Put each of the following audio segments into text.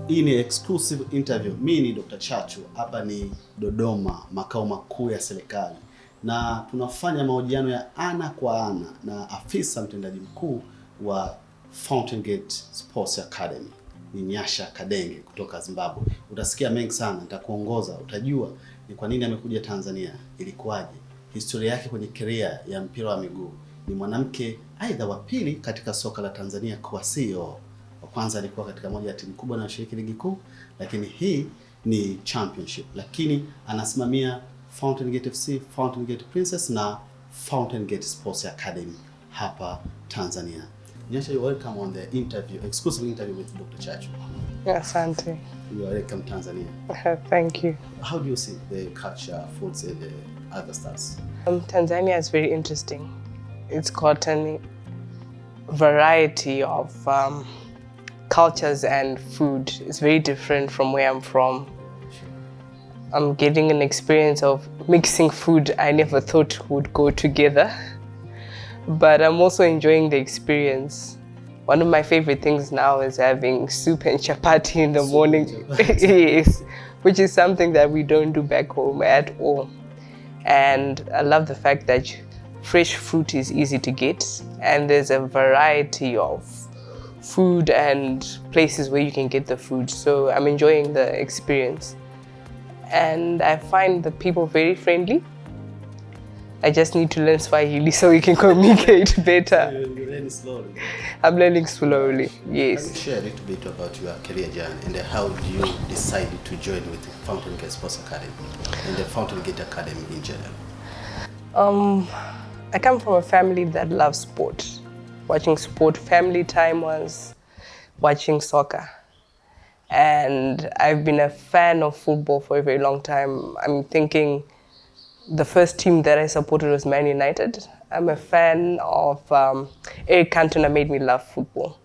Hii ni exclusive interview. Mimi ni Dr. Chachu, hapa ni Dodoma, makao makuu ya serikali. Na tunafanya mahojiano ya ana kwa ana na afisa mtendaji mkuu wa Fountain Gate Sports Academy. Ni Nyasha Kadenge kutoka Zimbabwe. Utasikia mengi sana, nitakuongoza, utajua ni kwa nini amekuja Tanzania, ilikuwaje, historia yake kwenye career ya mpira wa miguu. Ni mwanamke aidha wa pili katika soka la Tanzania kwa CEO. Wa kwanza alikuwa katika moja ya timu kubwa na shiriki ligi kuu, lakini hii ni championship. Lakini anasimamia Fountain Gate FC, Fountain Gate Princess na Fountain Gate Sports Academy hapa Tanzania. Nyasha, you're welcome on the interview, exclusive interview with Dr. Chachu. Asante. You are welcome Tanzania. Thank you. How do you see the culture, foods and the other stuff? Tanzania is very interesting. It's got a variety of cultures and food. It's very different from where I'm from. I'm getting an experience of mixing food I never thought would go together. But I'm also enjoying the experience. One of my favorite things now is having soup and chapati in the morning. Yes, which is something that we don't do back home at all. And I love the fact that fresh fruit is easy to get, and there's a variety of food and places where you can get the food. So I'm enjoying the experience. And I find the people very friendly. I just need to learn Swahili so we can communicate better. You're learning slowly. I'm learning slowly, yes. Can you share a little bit about your career journey and how you decided to join with the Fountain Gate Sports Academy and the Fountain Gate Academy in general? I come from a family that loves sport. Watching sport, family time was watching soccer. And I've been a fan of football for a very long time. I'm thinking the first team that I supported was Man United. I'm a fan of Eric Cantona made me love football.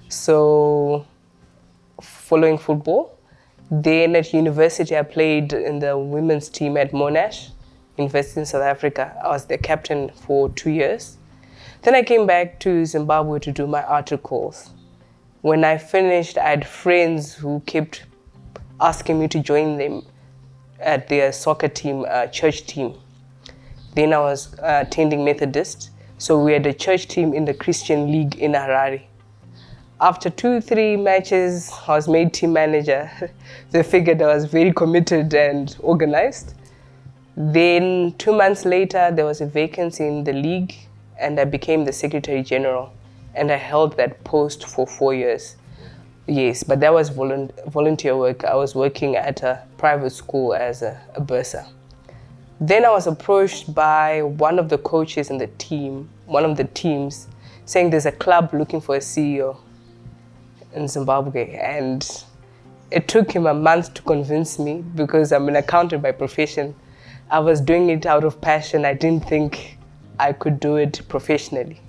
So following football, then at university I played in the women's team at Monash, University in South Africa. I was the captain for 2 years. Then I came back to Zimbabwe to do my articles. When I finished, I had friends who kept asking me to join them at their soccer team, church team. Then I was attending Methodist, so we had a church team in the Christian League in Harare. After 2-3 matches, I was made team manager. They figured I was very committed and organized. Then 2 months later, there was a vacancy in the league, and I became the Secretary General, and I held that post for 4 years. Yes, but that was volunteer work. I was working at a private school as a bursar. Then I was approached by one of the coaches in the team, one of the teams, saying there's a club looking for a CEO in Zimbabwe. And it took him a month to convince me because I'm an accountant by profession. I was doing it out of passion. I didn't think I could do it professionally.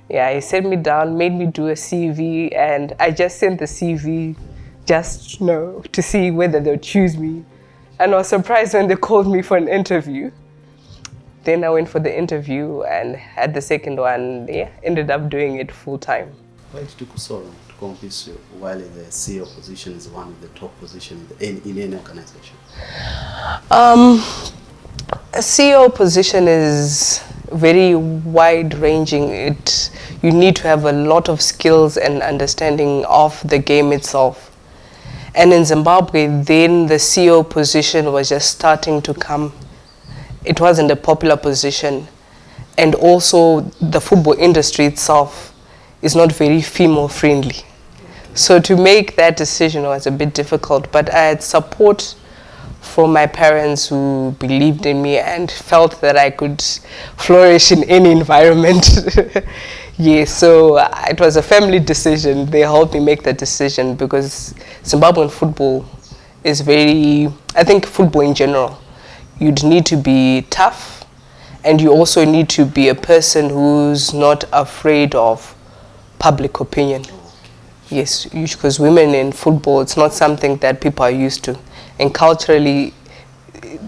Yeah, he sat me down, made me do a CV, and I just sent the CV just to see whether they'll choose me. And I was surprised when they called me for an interview. Then I went for the interview and had the second one. Yeah, ended up doing it full time. Why did it take so long to convince you while the CEO position is one of the top positions in any organization? A CEO position is very wide-ranging. You need to have a lot of skills and understanding of the game itself. And in Zimbabwe, then the CEO position was just starting to come. It wasn't a popular position. And also the football industry itself is not very female-friendly. So to make that decision was a bit difficult, but I had support from my parents who believed in me and felt that I could flourish in any environment. Yes, so it was a family decision. They helped me make that decision because Zimbabwean football is I think football in general, you'd need to be tough, and you also need to be a person who's not afraid of public opinion. Yes, because women in football, it's not something that people are used to. And culturally,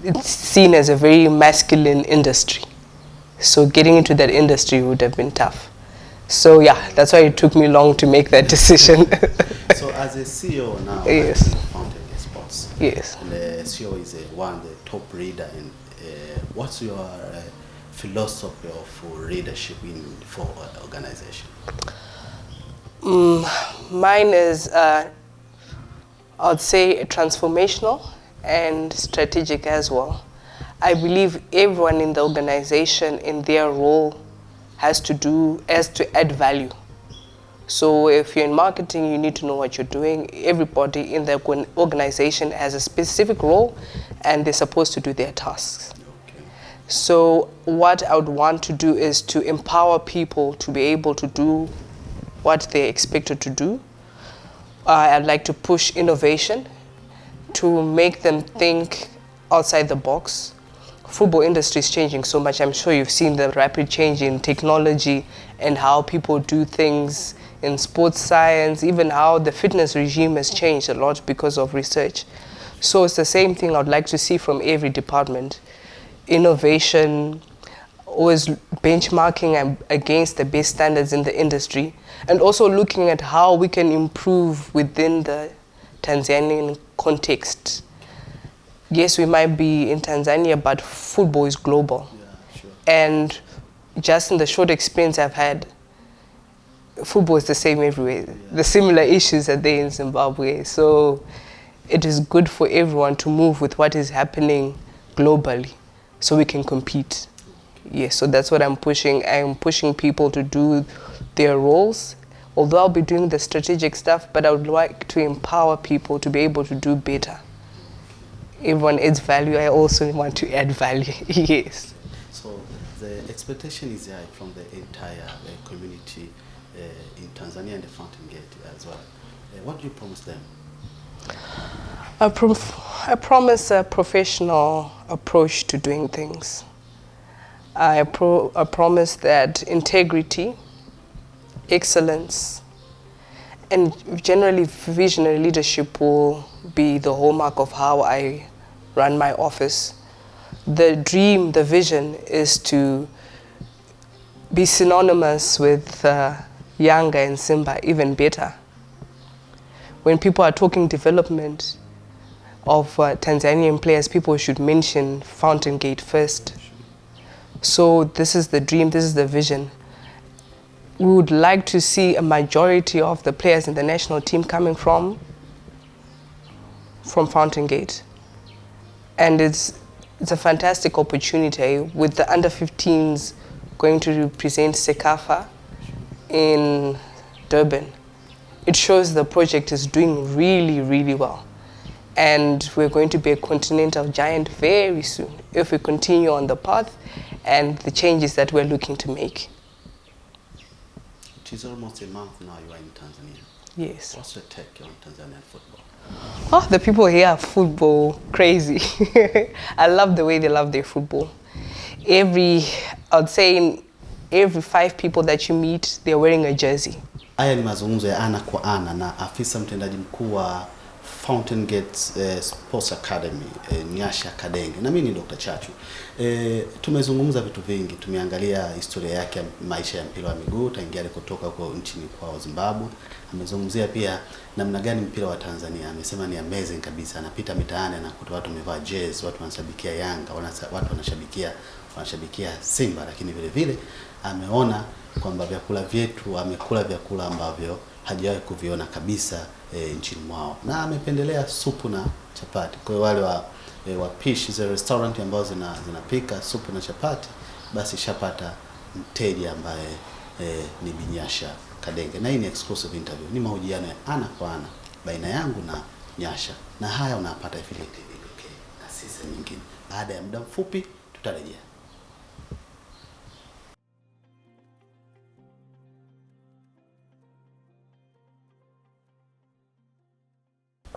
it's seen as a very masculine industry. So getting into that industry would have been tough. So yeah, that's why it took me long to make that decision. So as a CEO now, Yes. Fountain Gate Sports. Yes. And the CEO is the top leader. And what's your philosophy of leadership for organization? Mine is, I'd say, transformational and strategic as well. I believe everyone in the organization, in their role, has to add value. So if you're in marketing, you need to know what you're doing. Everybody in the organization has a specific role, and they're supposed to do their tasks. Okay. So what I would want to do is to empower people to be able to do what they're expected to do. I'd like to push innovation to make them think outside the box. Football industry is changing so much. I'm sure you've seen the rapid change in technology and how people do things in sports science, even how the fitness regime has changed a lot because of research. So it's the same thing I'd like to see from every department. Innovation, always benchmarking against the best standards in the industry, and also looking at how we can improve within the Tanzanian context. Yes, we might be in Tanzania, but football is global. Yeah, sure. And just in the short experience I've had, football is the same everywhere. Yeah. The similar issues are there in Zimbabwe. So it is good for everyone to move with what is happening globally so we can compete. Yes, so that's what I'm pushing. I'm pushing people to do their roles. Although I'll be doing the strategic stuff, but I would like to empower people to be able to do better. Everyone adds value. I also want to add value. Yes. So the expectation is high from the entire community in Tanzania and the Fountain Gate as well. What do you promise them? I promise a professional approach to doing things. I promise that integrity, excellence, and generally visionary leadership will be the hallmark of how I run my office. The dream, the vision is to be synonymous with Yanga and Simba, even better. When people are talking development of Tanzanian players, people should mention Fountain Gate first. So this is the dream, this is the vision. We would like to see a majority of the players in the national team coming from Fountain Gate. And it's a fantastic opportunity with the under-15s going to represent Sekafa in Durban. It shows the project is doing really, really well. And we're going to be a continental giant very soon if we continue on the path and the changes that we're looking to make. It is almost a month now you are in Tanzania. Yes. What's your take on Tanzanian football? Oh, the people here are football crazy. I love the way they love their football. I'd say in every 5 people that you meet, they're wearing a jersey. Haya ni mazungumzo ya ana kwa ana na afisa mtendaji mkuu wa Fountain Gate Sports Academy, Nyasha Kadenge. Na mimi ni Dr. Chachu. Tumezungumza vitu vingi, tumeangalia historia yake, maisha ya mpira wa miguu tangia alikotoka huko nchini kwao Zimbabwe. Amezungumzia pia namna gani mpira wa Tanzania. Amesema ni amazing kabisa. Anapita mitaani anakuta watu wamevaa jezi, watu wanashabikia Yanga, watu wanashabikia Simba, lakini vile vile ameona kwamba vyakula vyetu, amekula vyakula ambavyo hajawahi kuviona kabisa nchini mwao, na amependelea supu na chapati. Kwa hiyo wale wapishi za restaurant ambazo zinapika supu na chapati, basi shapata mteja ambaye ni Binyasha Kadenge. Na hii ni exclusive interview, ni mahojiano ya ana kwa ana baina yangu na Nyasha, na haya unapata affiliate okay, na sisi nyingine. Baada ya muda mfupi tutarejea.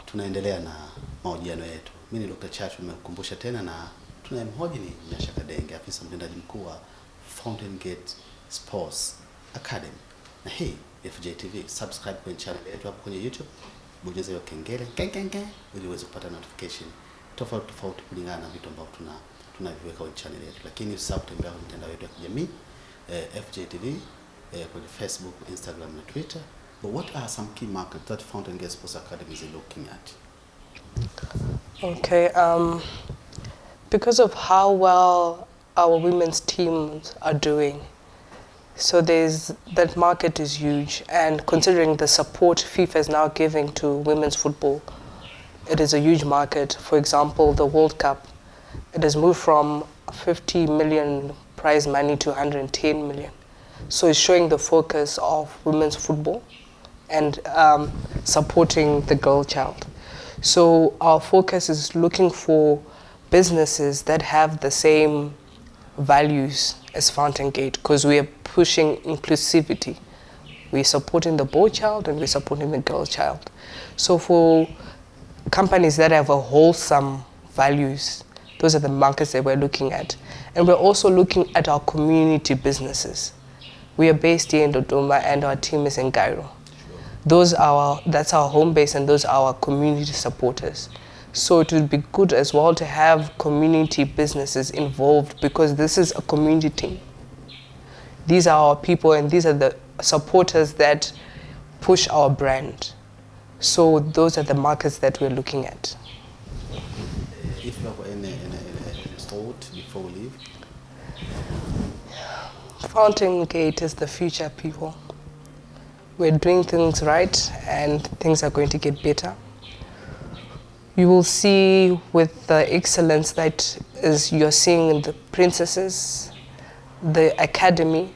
Tunaendelea na mahojiano yetu. Mimi ni Dr. Chachu, nimekukumbusha tena, na tunayemhoji ni Nyasha Kadenge, afisa mtendaji mkuu wa Fountain Gate Sports Academy. Na hii FJTV, subscribe kwenye channel yetu hapo kwenye YouTube, bonyeza hiyo kengele ili uweze kupata notification tofauti kulingana na vitu ambavyo tunaviweka kwenye channel yetu. Lakini usisahau kutembelea kwenye mitandao yetu ya kijamii FJTV kwenye Facebook, Instagram na Twitter. But what are some key markets that Fountain Gate Sports Academy is looking at? Okay, because of how well our women's teams are doing, so that market is huge, and considering the support FIFA is now giving to women's football, it is a huge market. For example, the World Cup, it has moved from 50 million prize money to 110 million. So it's showing the focus of women's football and supporting the girl child. So our focus is looking for businesses that have the same values as Fountain Gate, because we are pushing inclusivity. We're supporting the boy child and we're supporting the girl child. So for companies that have a wholesome values, those are the markets that we're looking at. And we're also looking at our community businesses. We are based here in Dodoma and our team is in Cairo. That's our home base, and those are our community supporters. So it would be good as well to have community businesses involved, because this is a community team. These are our people and these are the supporters that push our brand. So those are the markets that we're looking at. If you have any thought before we leave? Fountain Gate is the future, people. We're doing things right and things are going to get better. You will see with the excellence that you're seeing in the princesses, the academy,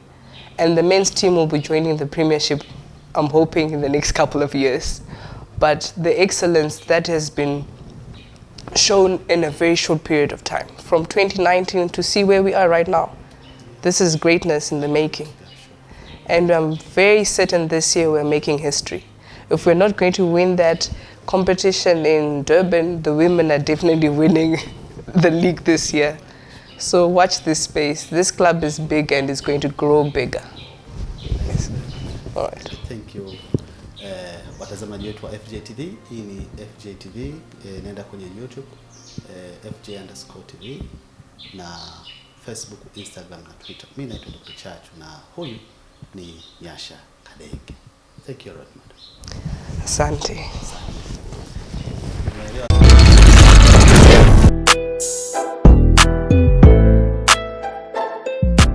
and the men's team will be joining the premiership, I'm hoping, in the next couple of years. But the excellence that has been shown in a very short period of time, from 2019 to see where we are right now. This is greatness in the making. And I'm very certain this year we're making history. If we're not going to win that competition in Durban, the women are definitely winning the league this year. So watch this space. This club is big and it's going to grow bigger. Yes. All right. Thank you. Watazamaji wetu wa FJTV, hii ni FJTV, nenda kwenye YouTube, FJ_TV, na Facebook, Instagram na Twitter. Mimi naitwa Dr. Chachu na huyu ni Nyasha Kadenge. Thank you, Rodman. Asante. Asante.